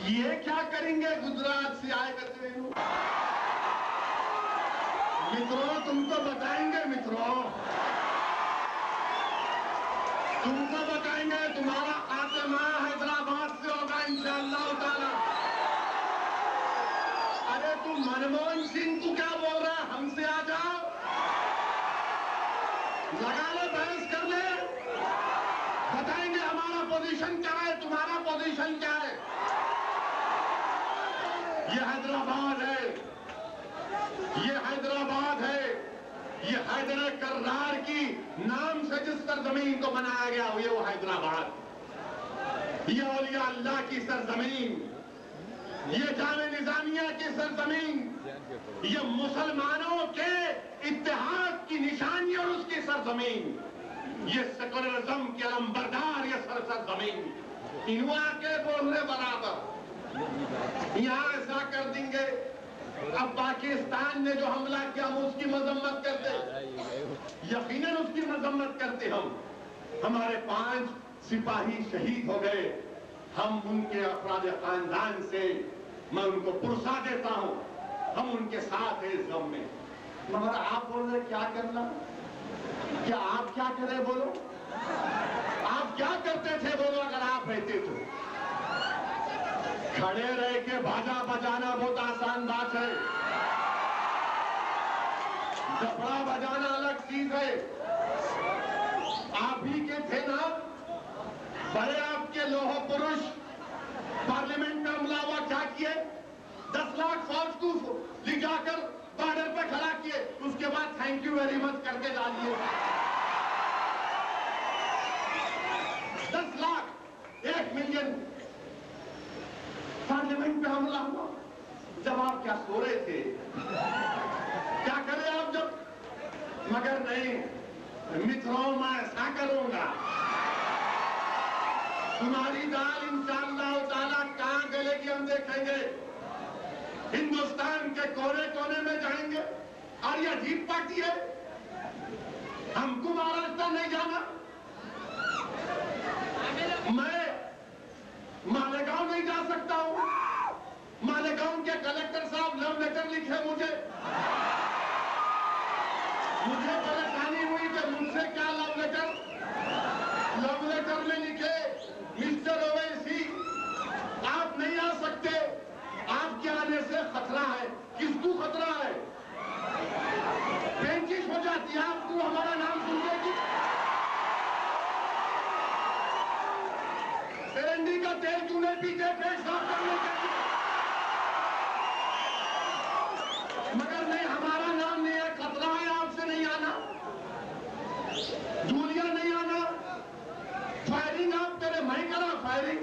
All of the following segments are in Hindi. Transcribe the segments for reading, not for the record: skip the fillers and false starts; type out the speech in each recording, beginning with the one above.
ये क्या करेंगे गुजरात से आए करते हैं मित्रों, तुमको बताएंगे मित्रों, तुमको बताएंगे। तुम्हारा खात्मा हैदराबाद से होगा इंशाअल्लाह ताला। अरे तू मनमोहन सिंह तू क्या बोल रहा है? हमसे आ जाओ, लगा ले, बहस कर ले, बताएंगे हमारा पोजीशन क्या है, तुम्हारा पोजीशन क्या है। ये हैदराबाद है, ये हैदराबाद है, ये हैदर कर्रार की नाम से जिस सरजमीन को बनाया गया हुआ वो हैदराबाद। ये औलिया अल्लाह की सरजमीन, ये जामे निजामिया की सरजमीन, ये मुसलमानों के इत्तेहाद की निशानी और उसकी सरजमीन, ये सेकुलरिज्म के अलंबरदार ये सरजमीन, इनवा के बोलने बराबर यहां ऐसा कर देंगे। अब पाकिस्तान ने जो हमला किया हम उसकी मजम्मत करते, यकीनन उसकी मजम्मत करते। हमारे 5 सिपाही शहीद हो गए, हम उनके अफराद खानदान से मैं उनको पुरसा देता हूं, हम उनके साथ हैं इस गम में। मगर आप बोल रहे क्या करना, क्या आप क्या करें बोलो, आप क्या करते थे बोलो अगर आप रहते तो। खड़े रह के बाजा बजाना बहुत आसान बात है, डफड़ा बजाना अलग चीज है। आप ही के थे ना बड़े आपके लोह पुरुष, पार्लियामेंट में हमला हुआ, क्या किए? 10 लाख फौज को ले जाकर बॉर्डर पे खड़ा किए, उसके बाद थैंक यू वेरी मच करके डालिए। 10 लाख, 1 मिलियन पार्लियामेंट पे हमला हुआ। जब आप क्या सो रहे थे, क्या करें आप जब? मगर नहीं मित्रों, मैं ऐसा करूंगा, तुम्हारी दाल इंशाअल्लाह ताला कहां गलेगी हम देखेंगे। हिंदुस्तान के कोने कोने में जाएंगे। और ये अजीब पार्टी है, हमको महाराष्ट्र नहीं जाना, मैं मालेगांव नहीं जा सकता हूं। मालेगांव के कलेक्टर साहब लव लेटर लिखे मुझे परेशानी हुई कि मुझसे क्या लव लेटर में लिखे, मिस्टर ओवैसी आप नहीं आ सकते, आपके आने से खतरा है। किसको खतरा है? पेंचिश हो जाती है आपको हमारा नाम सुनने की। एरंडी का तेल क्यों नहीं पीते पेट साफ करने के लिए? मगर नहीं, हमारा नाम नहीं है, खतरा है, आपसे नहीं आना, जूलिया नहीं आना, फायरिंग आप करे, मैं करा फायरिंग,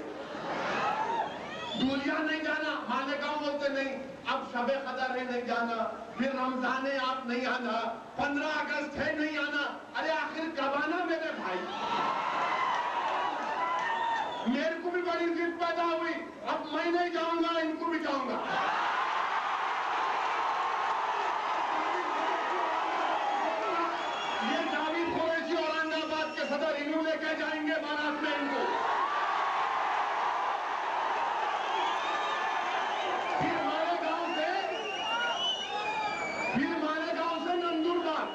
जूलिया नहीं जाना, मालेगांव बोलते नहीं, अब शबे कदर है नहीं जाना, फिर रमजान है आप नहीं आना, 15 अगस्त है नहीं आना। अरे आखिर कब आना मेरे भाई? मेरे को भी बड़ी जिद पैदा हुई, अब मैं नहीं जाऊंगा, इनको भी जाऊंगा। ये जावेद कुरैशी औरंगाबाद के सदर, इन्हों लेके जाएंगे बारात में इनको। फिर मालेगांव से नंदुरबाग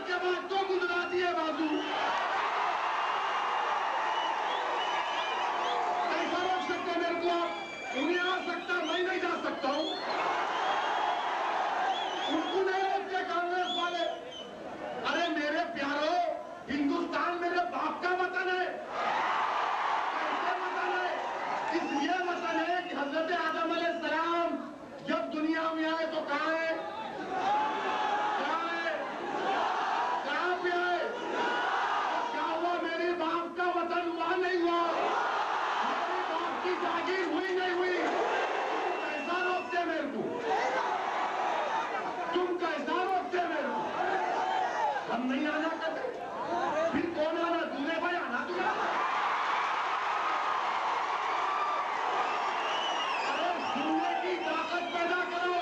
के बाद तो गुजराती है बाजू। उन्हें आ सकता, मैं नहीं जा सकता हूं, उनको नहीं रोकते कांग्रेस वाले। अरे मेरे प्यारो, हिंदुस्तान मेरे बाप का वतन है। कैसे वतन है? इसलिए वतन है कि हजरत आदम अलैहिस्सलाम जब दुनिया में आए तो कहां है? कहां पे आए? क्या हुआ? मेरे बाप का वतन हुआ नहीं हुआ? मेरे बाप की जागीर हुई नहीं हुई? कैसा रोकते मेरे को? तुम कैसा रोकते मेरे को? हम नहीं आना करते, फिर कौन आना? तूने भाई आना तुझे? अरे सुनने की ताकत पैदा करो।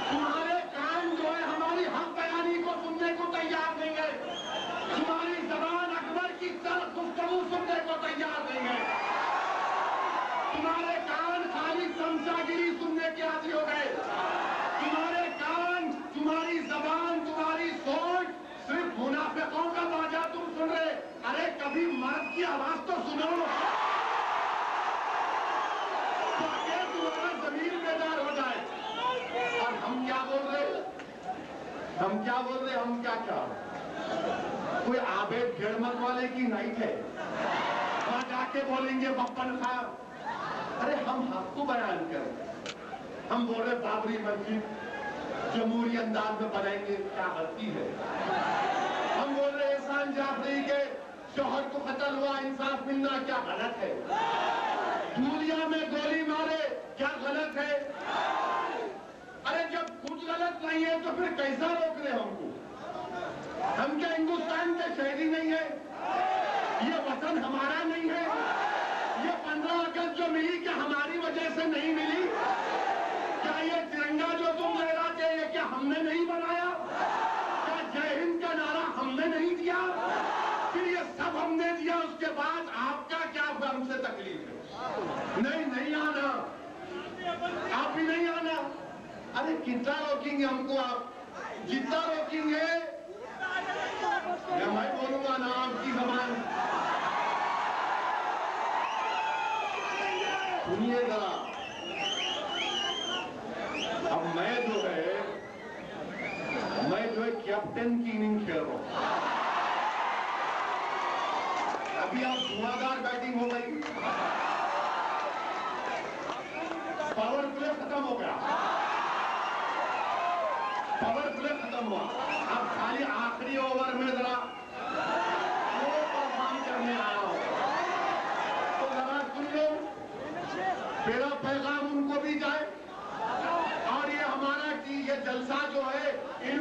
तुम्हारे कान जो है हमारी हक बयानी को सुनने को तैयार नहीं है, तुम्हारी जबान अकबर की तरफ गुफ्तगू सुनने को तैयार नहीं है। तुम्हारे कान खाली समझागिरी सुनने के आदी हो गए। तुम्हारे कान, तुम्हारी जबान, तुम्हारी सोच सिर्फ मुनाफिकों का बाजा तुम सुन रहे। अरे कभी मर्द की आवाज तो सुनो, ताकि तुम्हारा जमीन बेदार हो जाए। और हम क्या बोल रहे, हम क्या बोल रहे, हम क्या क्या कोई आबेद घेड़मत वाले की नाइट है, वहां जाके बोलेंगे बप्पन साहब। अरे हम हक को बयान करें, हम बोल रहे बाबरी मस्जिद जमहूरी अंदाज में बनाएंगे, क्या गलती है। हम बोल रहे एहसान जाफरी के शोहर को कत्ल हुआ, इंसाफ मिलना, क्या गलत है। धूलिया में गोली मारे, क्या गलत है। अरे जब कुछ गलत नहीं है तो फिर कैसा रोक रहे हमको। हम क्या हिंदुस्तान के शहरी नहीं है, ये वतन हमारा नहीं है। ये 15 अगस्त जो मिली क्या हमारी वजह से नहीं मिली। क्या ये तिरंगा जो तुम लहराते हैं, ये क्या हमने नहीं बनाया। क्या जय हिंद का नारा हमने नहीं दिया। फिर ये सब हमने दिया, उसके बाद आपका क्या हमसे तकलीफ है। नहीं, नहीं आना, आप भी नहीं आना। अरे कितना रोकेंगे हमको आप, जितना रोकेंगे। मैं बोलूंगा ना आपकी जबान सुनिए जरा। अब मैं जो है कैप्टन की इनिंग खेल रहा हूं। अभी आप धुआंधार बैटिंग हो गई, पावर प्ले खत्म हो गया, पावर प्ले खत्म हुआ। अब खाली आखिरी ओवर में जरा वो परफॉर्म करने आया हो तो जरा सुन लो, मेरा पैगाम उनको भी जाए। और ये हमारा कि ये जलसा जो है इन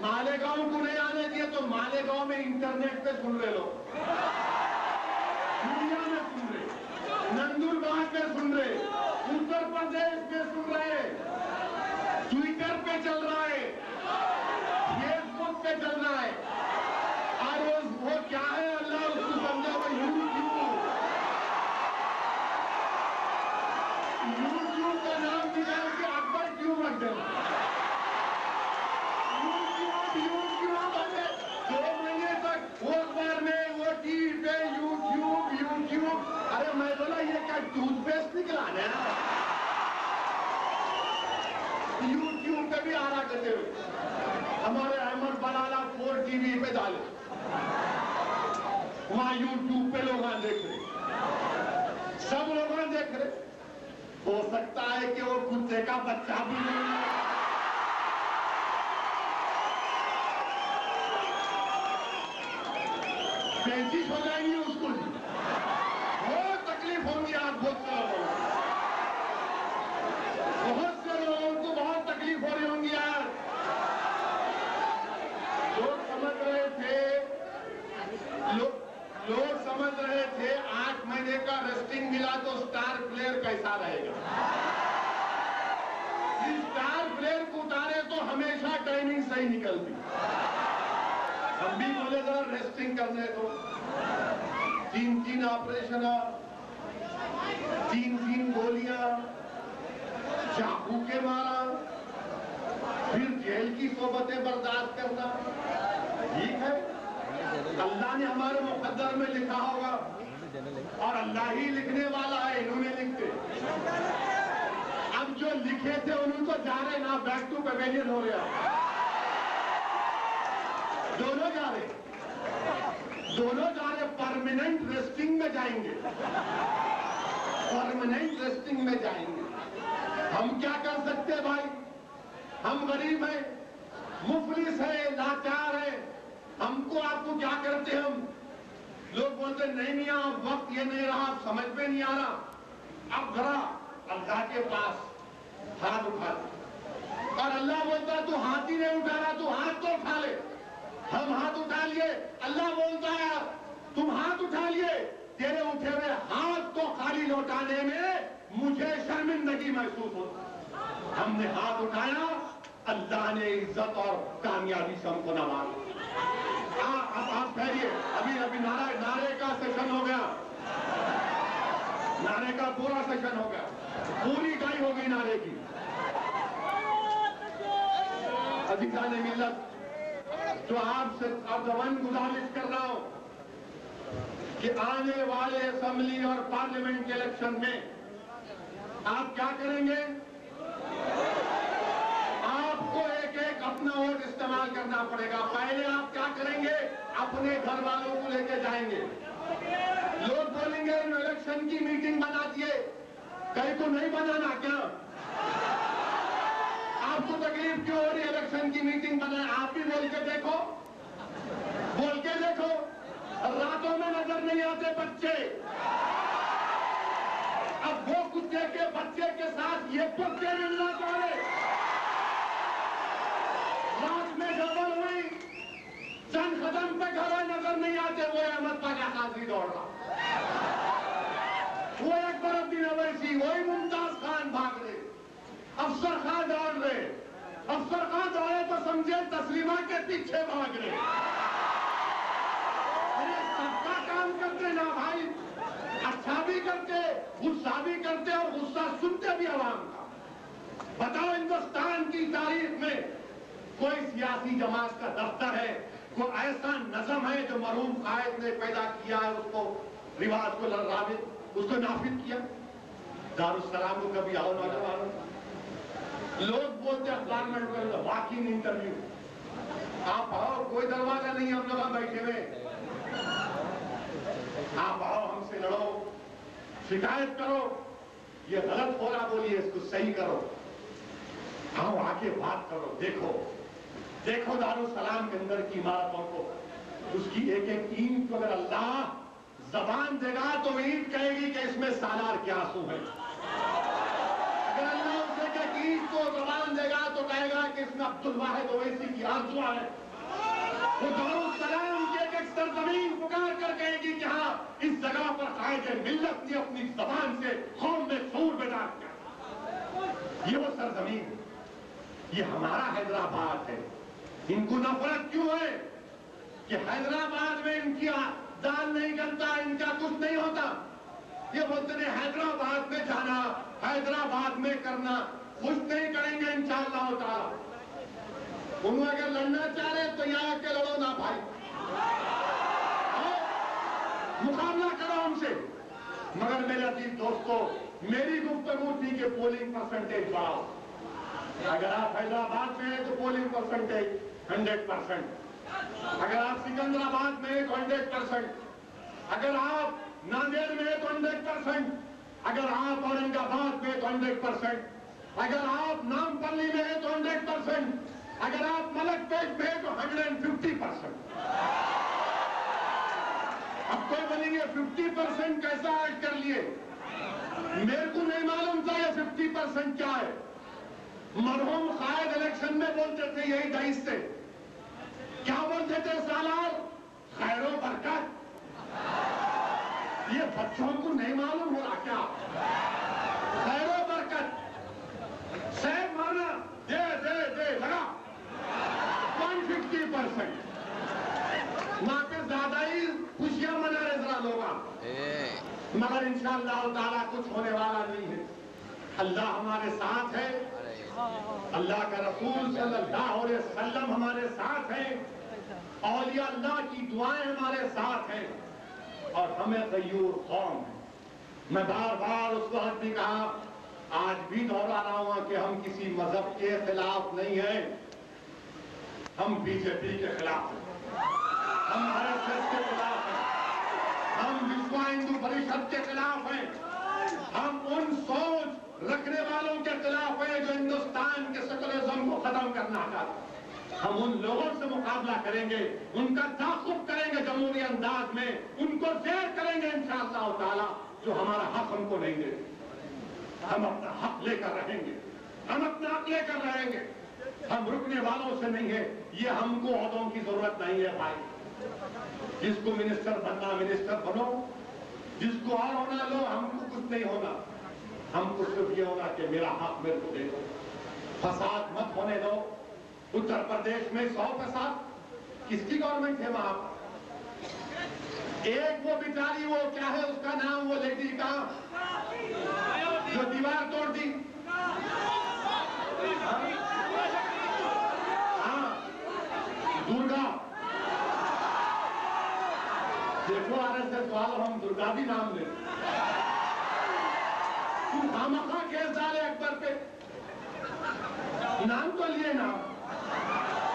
मालेगांव को नहीं आने दिए तो मालेगांव में इंटरनेट पे सुन रहे लोग, दुनिया में सुन रहे, नंदुरबार में सुन रहे, उत्तर प्रदेश में सुन रहे, ट्विटर पे चल रहा है, फेसबुक पे चल रहा है। और वो क्या है अल्लाह उसको समझा। वो यूट्यूब का नाम निकाल के अकबर क्यों रख देना। यूट्यूब 2 महीने तक वो अखबार में, वो टीवी पे यूट्यूब। अरे मैं बोला ये क्या टूथपेस्ट निकला है। यूट्यूब पे भी आ रहा करते हुए हमारे अहमद बलाला 4 टीवी पे डाले, वहां यूट्यूब पे लोग देख रहे, सब लोग देख रहे। हो सकता है कि वो कुत्ते का बच्चा भी नहीं है। पेंचिस हो जाएंगी उसको, बहुत तकलीफ होंगी। आप बहुत से लोगों को बहुत तकलीफ हो रही होंगी यार। लोग समझ रहे थे 8 महीने का रेस्टिंग मिला तो स्टार प्लेयर कैसा रहेगा। इस स्टार प्लेयर को उतारे तो हमेशा टाइमिंग सही निकलती। हम भी बोले जरा रेस्टिंग करने दो। 3 ऑपरेशन, 3 गोलियां, चाकू के मारा, फिर जेल की सोबतें बर्दाश्त करना, ठीक है। अल्लाह ने हमारे मुकद्दर में लिखा होगा और अल्लाह ही लिखने वाला है, इन्होंने लिखते। अब जो लिखे थे उन्होंने तो जा रहे ना, बैक टू पेवेलियन हो रहा। दोनों जा रहे, परमानेंट रेस्टिंग में जाएंगे, परमानेंट रेस्टिंग में जाएंगे। हम क्या कर सकते हैं भाई, हम गरीब हैं, मुफलिस है, लाचार है। हमको आपको क्या करते हम लोग बोलते नहीं मियां अब वक्त ये नहीं रहा, अब समझ में नहीं आ रहा। अब जरा अल्लाह के पास हाथ उठा ले, और अल्लाह बोलता तू हाथ ही नहीं उठा रहा, तू हाथ तो उठा ले। हम हाथ उठा लिए, अल्लाह बोलता है तुम हाथ उठा लिए, तेरे उठे हुए हाथ को खाली लौटाने में मुझे शर्मिंदगी महसूस होती। हमने हाथ उठाया, अल्लाह ने इज्जत और कामयाबी से हमको नवाजा। अब आप ठहरिए, अभी नारे का सेशन हो गया। नारे का पूरा सेशन हो गया, पूरी गाय हो गई नारे की। अजीजान मिल्लत, तो आपसे अदवन गुजारिश कर रहा हूं कि आने वाले असेंबली और पार्लियामेंट के इलेक्शन में आप क्या करेंगे? आपको एक एक अपना वोट इस्तेमाल करना पड़ेगा। पहले आप क्या करेंगे? अपने घर वालों को लेके जाएंगे। लोग बोलेंगे इलेक्शन की मीटिंग बना दिए, कहीं को नहीं बनाना क्या? आपको तकलीफ क्यों हो रही है? इलेक्शन की मीटिंग बनाए, आप भी बोल के देखो, बोल के देखो। रातों में नजर नहीं आते बच्चे, अब वो कुत्ते के बच्चे के साथ ये कुत्ते मिलना चाह रहे। रात में गड़बड़ हुई, चंद कदम पे घर नजर नहीं आते, वो अहमद पाशा काजी दौड़ रहा, वो अकबर उद्दीन अवैसी, वही मुमताज खान भाग रहे, अफसर खान दौड़ रहे। अफसर खान दौड़े तो समझे तस्लीमा के पीछे भाग रहे। अरे सबका काम करते ना भाई, अच्छा भी करते, गुस्सा भी करते और गुस्सा सुनते भी आवाम का। बताओ हिंदुस्तान की तारीख में कोई सियासी जमात का दफ्तर है, कोई ऐसा नज़म है जो मरहूम कायद ने पैदा किया है, उसको रिवाज को राबित उसको नाफिज किया? दारुस्सलाम को कभी आओ नौजवानों, लोग बोलते अखबार में वाकई इंटरव्यू, आप आओ, कोई दरवाजा नहीं, हम लोग बैठे हुए, आप आओ, हमसे लड़ो, शिकायत करो, ये गलत हो रहा बोलिए, इसको सही करो, आओ आके बात करो। देखो देखो दारुस्सलाम के अंदर की इमारतों को, उसकी एक एक ईंट को अगर अल्लाह जबान देगा तो ईंट कहेगी कि इसमें सालार के आंसू है। अगर अल्लाह उसे ईंट को जबान देगा तो कहेगा कि इसमें अब्दुल वाहिद ओवैसी की आरज़ू है। वो दारुस्सलाम की एक एक सरजमीन पुकार कर कहेगी कि हाँ, इस जगह पर कायदे मिल्लत ने अपनी जबान से कौम में शऊर बेदार किया। ये वो सरजमीन, ये हमारा हैदराबाद है। इनको नफरत क्यों है कि हैदराबाद में इनकी दाल नहीं गलता, इनका कुछ नहीं होता? ये बोलते हैं हैदराबाद में जाना, हैदराबाद में करना, कुछ नहीं करेंगे इंशाअल्लाह ताला। उन्हें अगर लड़ना चाह रहे तो यहाँ के लड़ो ना भाई, मुकाबला करो हमसे। मगर मेरे अजीज दोस्तों, मेरी गुफ्तगू थी कि पोलिंग परसेंटेज बढ़ाओ। अगर आप हैदराबाद में हैं तो पोलिंग परसेंटेज 100%, अगर आप सिकंदराबाद में हैं तो 100%, अगर आप नांदेड़ में हैं तो 100%, अगर आप औरंगाबाद में तो 100%, अगर आप नामपल्ली में हैं तो 100%, अगर आप मलकपेट में हैं तो 150%। अब कोई बोलेंगे 50% कैसा ऐड कर लिए? मेरे को नहीं मालूम था ये 50% क्या है। मरहूम कायद इलेक्शन में बोलते थे यही दहीज से, क्या बोलते थे? सालार, खैरो बरकत। ये बच्चों को नहीं मालूम हो रहा क्या? खैरो बरकत, सैब मारना, दे दे दे लगा 150%। वहां पे ज्यादा ही खुशियां मना रहे जरा लोग, मगर इंशाअल्लाह ताला कुछ होने वाला नहीं है। अल्लाह हमारे साथ है, अल्लाह का रसूल सल्लल्लाहु अलैहि वसल्लम हमारे साथ हैं, औलिया अल्लाह की दुआएं हमारे साथ हैं, और हमें तैयूर कौम है। मैं बार बार उस वक्त भी कहा, आज भी दोहरा रहा हूं कि हम किसी मजहब के खिलाफ नहीं है, हम बीजेपी के खिलाफ हैं, हम आरएसएस के खिलाफ हैं, हम विश्व हिंदू परिषद के खिलाफ हैं, हम उन सोच रखने वालों के खिलाफ है जो हिंदुस्तान के सेकुलरिज्म को खत्म करना चाहते हैं। हम उन लोगों से मुकाबला करेंगे, उनका ताक़ुब करेंगे जमहूरी अंदाज में, उनको शेयर करेंगे इंशाअल्लाह ताला, जो हमारा हक हमको नहीं देते। हम अपना हक लेकर रहेंगे, हम अपना हक लेकर रहेंगे, हम रुकने वालों से नहीं है। ये हमको ओहदों की जरूरत नहीं है भाई, जिसको मिनिस्टर बनना मिनिस्टर बनो, जिसको और होना लो, हमको कुछ नहीं होना। हमको सिर्फ ये होना कि मेरा हक मेरे को दे दो, फसाद मत होने दो। उत्तर प्रदेश में 100% किसकी गवर्नमेंट है वहां? एक वो बिचारी, वो क्या है उसका नाम, वो लेडी का तोड़ दी। हाँ, दुर्गा, देखो आरएसएस वालों, हम दुर्गा भी नाम ले, तू खामखा केस डाले अकबर पे, नाम तो लिए ना।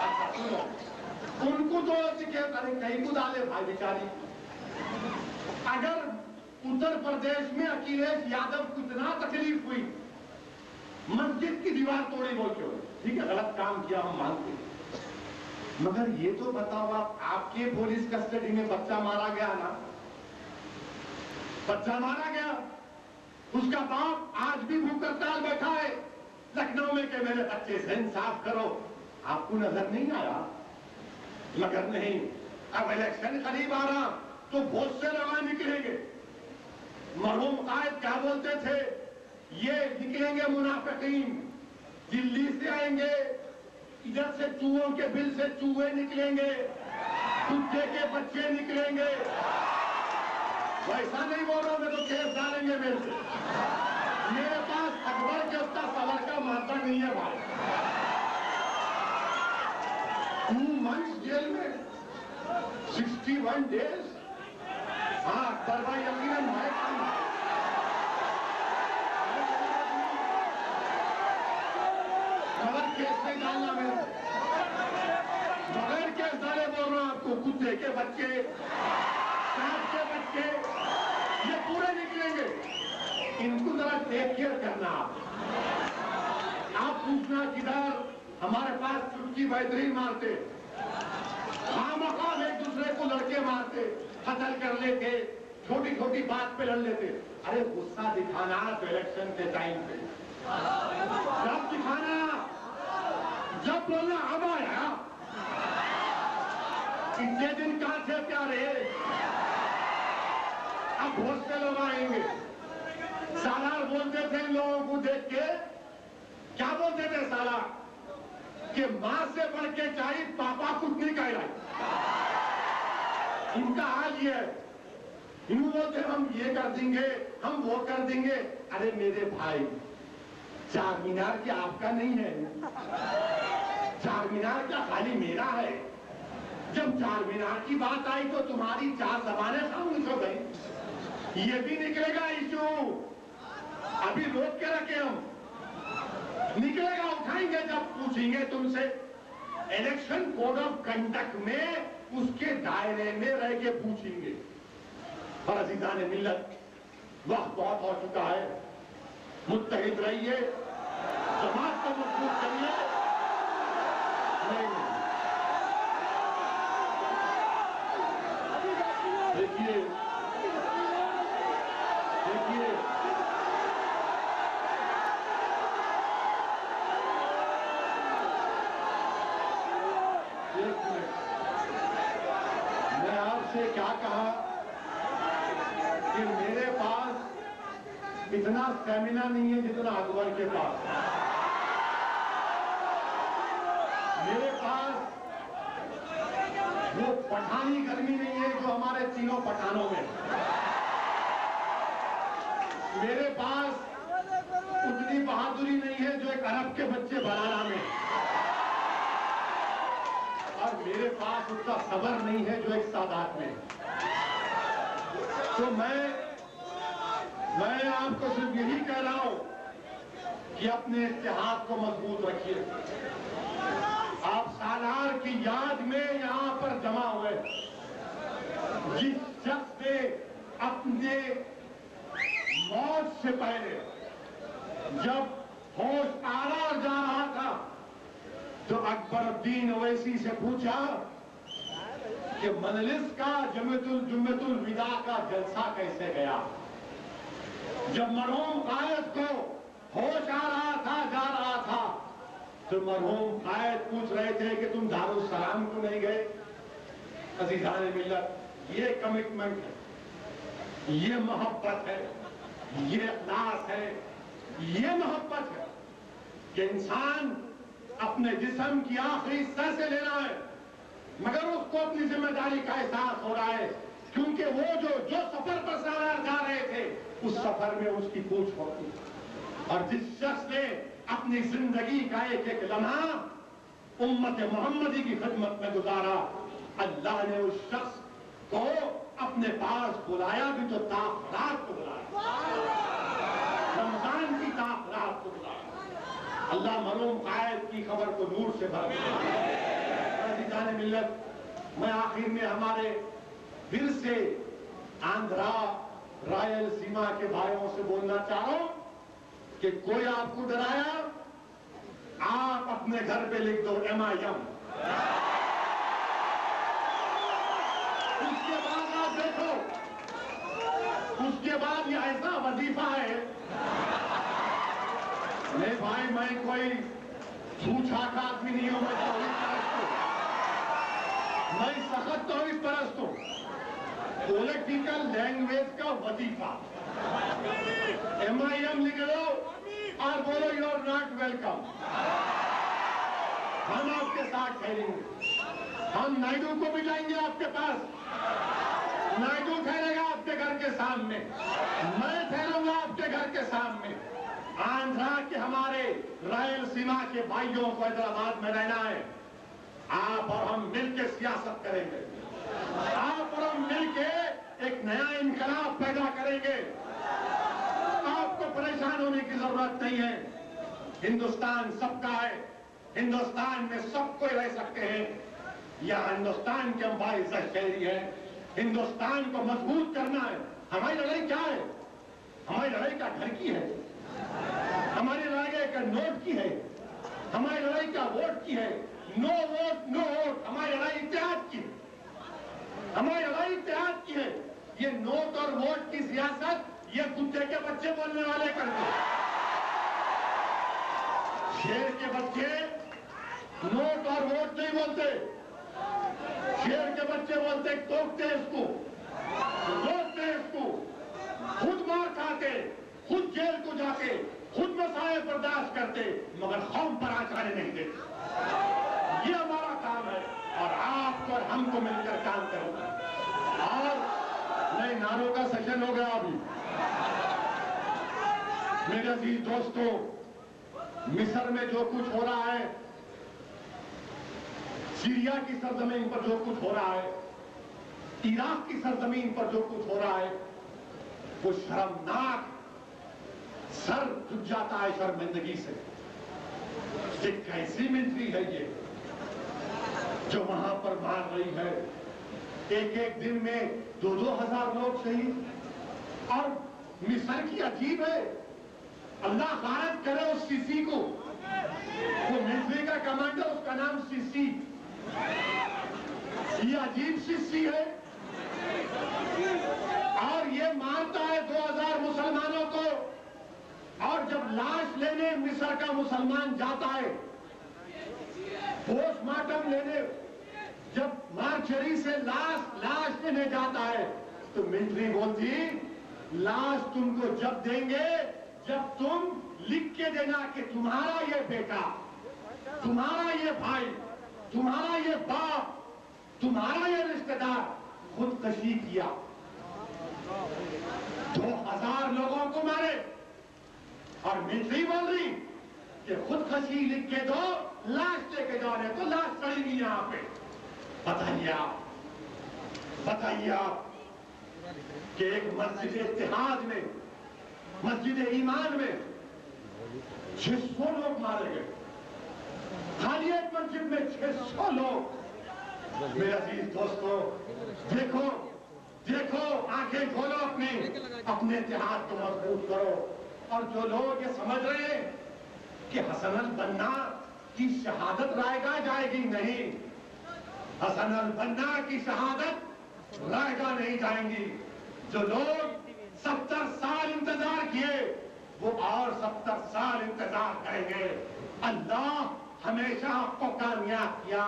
अच्छा सुनो, उनको तो कहीं को डाले भाई बेचारी। अगर उत्तर प्रदेश में अखिलेश यादव को इतना तकलीफ हुई, मस्जिद की दीवार तोड़ी बोल के, ठीक है गलत काम किया हम मानते हैं, मगर ये तो बताओ आप, आपके पुलिस कस्टडी में बच्चा मारा गया ना, बच्चा मारा गया, उसका बाप आज भी भूख हड़ताल बैठा है लखनऊ में कि मेरे बच्चे से इंसाफ करो। आपको नजर नहीं आया? मगर नहीं, अब इलेक्शन करीब आ रहा तो बहुत से लोग निकलेंगे। मरहूम कायद क्या बोलते थे, ये निकलेंगे मुनाफिकीन, दिल्ली से आएंगे, इधर से चूहों के बिल से चूहे निकलेंगे, कुत्ते के बच्चे निकलेंगे। वैसा नहीं बोल रहा, मैं तो केस डालेंगे मेरे से। मेरे पास अकबर के उसका सवाल का मात्रा नहीं है भाई। 2 months जेल में, 61 days। हाँ अकबर भाई, यकीनन मैं बगैर केस नहीं डालना, मेरे बगैर केस डाले बोल रहा हूं आपको। कुत्ते के बच्चे, सांप के बच्चे, ये पूरे निकलेंगे। इनको जरा टेक केयर करना। आप पूछना किधर हमारे पास चुटकी बेहतरीन मारते, खामखाम एक दूसरे को लड़के मारते, कत्ल कर लेते, छोटी छोटी बात पे लड़ लेते। अरे गुस्सा दिखाना तो इलेक्शन के टाइम पे, जब दिखाना, जब बोलना अब आया। इतने दिन कहां थे प्यारे, अब बहुत से लोग आएंगे। सालार बोलते थे इन लोगों को देख के, क्या बोलते थे सालार, कि मां से बढ़ के चाहिए पापा कुछ नहीं कहलाई। इनका हाल ये है, इन बोलते हम ये कर देंगे, हम वो कर देंगे। अरे मेरे भाई, चार मीनार क्या आपका नहीं है? चार मीनार क्या खाली मेरा है? जब चार मीनार की बात आई तो तुम्हारी 4 जबानें खामोश हो गई। ये भी निकलेगा इशू, अभी रोक के रखे हम, निकलेगा, उठाएंगे जब पूछेंगे तुमसे। इलेक्शन कोड ऑफ कंडक्ट में उसके दायरे में रह के पूछेंगे। और अजीज़ान मिल्लत, वक्त बहुत हो चुका है, मुत्तहिद रहिए, जमात को मजबूत करिए। नहीं देखिए, देखिए मैं आपसे क्या कहा कि मेरे पास इतना स्टेमिना नहीं है जितना अकबर के पास। मेरे पास वो पठानी गर्मी नहीं है जो हमारे तीनों पठानों में। मेरे पास उतनी बहादुरी नहीं है जो एक अरब के बच्चे बनाना में। और मेरे पास उतना सब्र नहीं है जो एक सादात में। तो मैं आपको सिर्फ यही कह रहा हूं कि अपने इत्तेहाद को मजबूत रखिए। आप सालार की याद में यहां पर जमा हुए, जिस शख्स ने अपने मौत से पहले जब होश आ रहा और जा रहा था तो अकबरुद्दीन ओवैसी से पूछा कि मजलिस का जुम्मतुल विदा का जलसा कैसे गया। जब मरहूम कायद को होश आ रहा था, जा रहा था, तो मरहूम कायद पूछ रहे थे कि तुम दारुस्सलाम क्यों नहीं गए। अज़ीज़ान मिल्लत, ये कमिटमेंट है, ये मोहब्बत है, ये इखलास है, ये मोहब्बत है कि इंसान अपने जिस्म की आखिरी सांस से लेना है, मगर उसको अपनी जिम्मेदारी का एहसास हो रहा है, क्योंकि वो जो सफर पर सालार जा रहे थे उस सफर में उसकी पूछ होती। और जिस शख्स ने अपनी जिंदगी का एक एक लम्हा उम्मत मोहम्मदी की खिदमत में गुजारा, अल्लाह ने उस शख्स को अपने पास बुलाया भी तो ताख़रात को बुलाया, रमजान की ताख़रात को बुलाया। अल्लाह मरूम कायद की खबर को नूर से भर दिया। जाने मिल्लत, मैं आखिर में हमारे फिर से आंध्रा रायलसीमा के भाइयों से बोलना चाह रहा हूं कि कोई आपको डराया, आप अपने घर पे लिख दो MIM। उसके बाद आप देखो, उसके बाद ये ऐसा वजीफा है। नहीं भाई, मैं कोई छूछा का आदमी नहीं हूं, मैं तौहीद परस्त हूं, मैं सख्त तौहीद परस्त हूं। पॉलिटिकल लैंग्वेज का वजीफा MIM लिख लो और बोलो यू आर नॉट वेलकम। हम आपके साथ ठहरेंगे, हम नायडू को भी लाएंगे आपके पास, नायडू ठहरेगा आपके घर के सामने, मैं ठहरूंगा आपके घर के सामने। आंध्रा के हमारे रायलसीमा के भाइयों को हैदराबाद में रहना है, आप और हम मिलकर सियासत करेंगे, आप और हम मिलकर एक नया इनकलाब पैदा करेंगे। आपको परेशान होने की जरूरत नहीं है, हिंदुस्तान सबका है, हिंदुस्तान में सब कोई रह सकते हैं। यह हिंदुस्तान के हम बाइज़्ज़त शहरी है, हिंदुस्तान को मजबूत करना है। हमारी लड़ाई क्या है? हमारी लड़ाई का घर की है, हमारी लड़ाई का नोट की है, हमारी लड़ाई का वोट की है। नो वोट नो वोट, हमारी लड़ाई इत्तेहाद की, हमारी लड़ाई इत्तेहाद की है। ये नोट और वोट की सियासत ये कुत्ते के बच्चे बोलने वाले करते हैं। शेर के बच्चे नोट और वोट नहीं बोलते, शेर के बच्चे बोलते टोकते इसको, रोकते इसको, खुद मार खाते, खुद जेल को जाके, खुद मसाए बर्दाश्त करते, मगर कौम पर आंच आने नहीं देते। ये हमारा काम है और आपको और हमको मिलकर काम करना। और नए नारों का सेशन हो गया अभी। मेरे अजीज दोस्तों, मिस्र में जो कुछ हो रहा है, सीरिया की सरजमीन पर जो कुछ हो रहा है, इराक की सरजमीन पर जो कुछ हो रहा है, वो शर्मनाक, सर झुक जाता है शर्मिंदगी से। ये कैसी मिलिट्री है ये जो वहां पर मार रही है? एक एक दिन में 2-2 हजार लोग शहीद। और मिस्र की अजीब है, अल्लाह गारत करे उस सीसी को, वो मिलिट्री का कमांडर, उसका नाम सीसी। ये अजीब सीसी है और ये मारता है 2000 मुसलमानों को। और जब लाश लेने मिस्र का मुसलमान जाता है, पोस्टमार्टम लेने, जब मार्चरी से लाश लेने जाता है, तो मिलिट्री बोलती लाश तुमको जब देंगे जब तुम लिख के देना कि तुम्हारा ये बेटा, तुम्हारा ये भाई, तुम्हारा ये बाप, तुम्हारा ये रिश्तेदार खुदकशी किया। 2000 लोगों को मारे और मिलिट्री बोल रही कि खुदकशी लिख के दो, लाश लेके जाओ, तो लाश पड़ेगी यहां पे। बताइए आप कि एक मस्जिद इत्तेहाद में, मस्जिद ईमान में 600 लोग मारे गए, खाली एक मस्जिद में 600 लोग। मेरे अजीज दोस्तों, देखो देखो, आंखें खोलो, अपने इत्तेहाद को मजबूत करो। और जो लोग ये समझ रहे हैं कि हसन अल बन्ना की शहादत रायगा जाएगी, नहीं, हसन अल बन्ना की शहादत रायगा नहीं जाएंगी। जो लोग 70 साल इंतजार किए, वो और 70 साल इंतजार करेंगे। अल्लाह हमेशा आपको कामयाब किया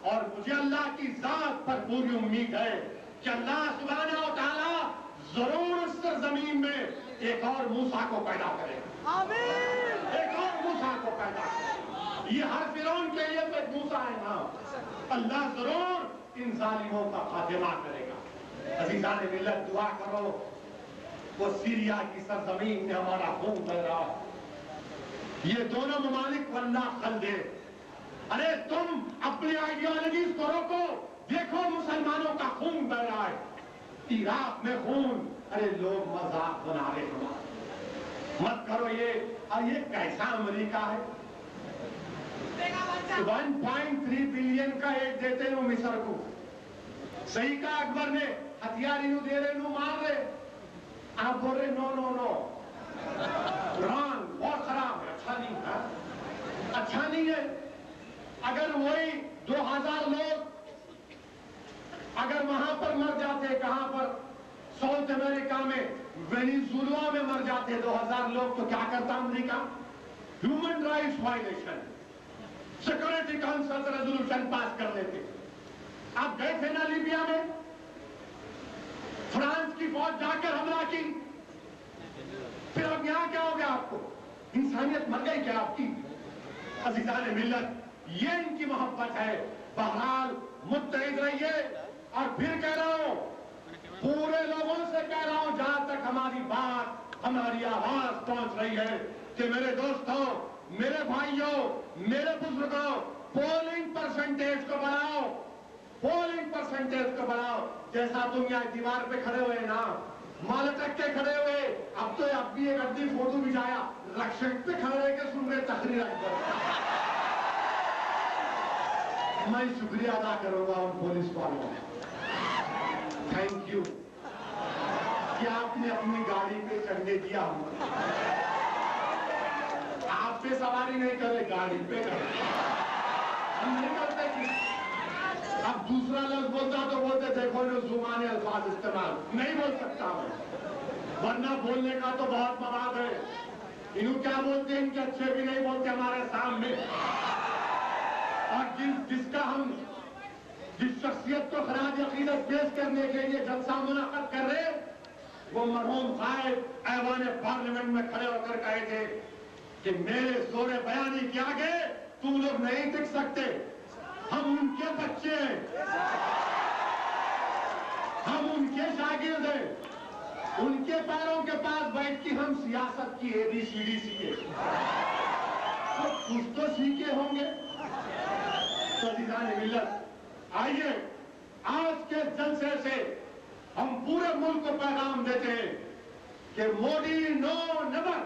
और मुझे अल्लाह की जात पर पूरी उम्मीद है कि अल्लाह सुब्हानहू व तआला जरूर इस जमीन में एक और मूसा को पैदा करेगा। आमीन। एक और मूसा को पैदा करेगा। ये हर फिरौन के लिए तो एक मूसा है ना। अल्लाह जरूर इन जालिमों का खात्मा करेगा। अज़ीज़ान मिल्लत, दुआ करो वो सीरिया की सरजमीन में हमारा खून बह रहा है। ये दोनों ममालिक वल्ला खल दे। अरे तुम अपनी आइडियोलॉजी को रोको, देखो मुसलमानों का खून बह रहा है, इराक में खून। अरे लोग मजाक बना रहे हमारा, मत करो ये। और ये कैसा अमेरिका है? 1.3 बिलियन का एड देते हैं मिस्र को। सही का अकबर ने हथियार इन्हों दे रहे, मार रहे, आप बोल रहे नो नो नो, रॉन्ग, बहुत खराब है, अच्छा नहीं है, अच्छा नहीं है। अगर वही 2000 लोग अगर वहां पर मर जाते, कहां पर, साउथ अमेरिका में वेनेजुएला में मर जाते 2000 लोग, तो क्या करता America? Human rights violation, security council resolution pass कर लेते। आप गए थे ना लीबिया में, फ्रांस की फौज जाकर हमला की, फिर अब यहां क्या हो गया? आपको इंसानियत मर गई क्या आपकी? अज़ीज़ान मिल्लत, ये इनकी मोहब्बत है। बहरहाल मुत्तहिद रहिए। और फिर कह रहा हूं, पूरे लोगों से कह रहा हूं, जहां तक हमारी बात, हमारी आवाज पहुंच रही है, कि मेरे दोस्तों, मेरे भाइयों, मेरे बुजुर्गों, पोलिंग परसेंटेज को बढ़ाओ, पोलिंग परसेंटेज को बढ़ाओ। जैसा तुम यहाँ दीवार पे खड़े हुए ना, माल टक के खड़े हुए, अब भी एक अद्दी फोटो भिजाया, रक्षक पे खड़े रह के सुन रहे तकरीर अकबर। मैं शुक्रिया अदा करूंगा उन पुलिस वालों का, थैंक यू कि आपने अपनी गाड़ी पे चढ़ने दिया। आप पे सवारी नहीं करे, गाड़ी पे करे, हम नहीं करते कि अब दूसरा लफ्ज बोलता तो बोलते देखो जो जुबान अल्फाज इस्तेमाल नहीं बोल सकता मैं, वरना बोलने का तो बहुत मवाद है। इन्हों क्या बोलते हैं, इनके अच्छे भी नहीं बोलते हमारे सामने। और जिस शख्सियत को खराज अकीदत पेश करने के लिए जलसा मुनाक़द कर रहे, वो मरहूम कायद ऐवान पार्लियामेंट में खड़े होकर कहे थे कि मेरे जोरे बयानी के आगे तुम लोग नहीं टिक सकते, हम उनके बच्चे हैं, हम उनके शागिर्द हैं, उनके पैरों के पास बैठ के हम सियासत की ABCD सीखे, तो कुछ तो सीखे होंगे। तो अज़ीज़ान मिल्लत, आइए आज के जलसे से हम पूरे मुल्क को पैगाम देते हैं कि मोदी नो नेवर,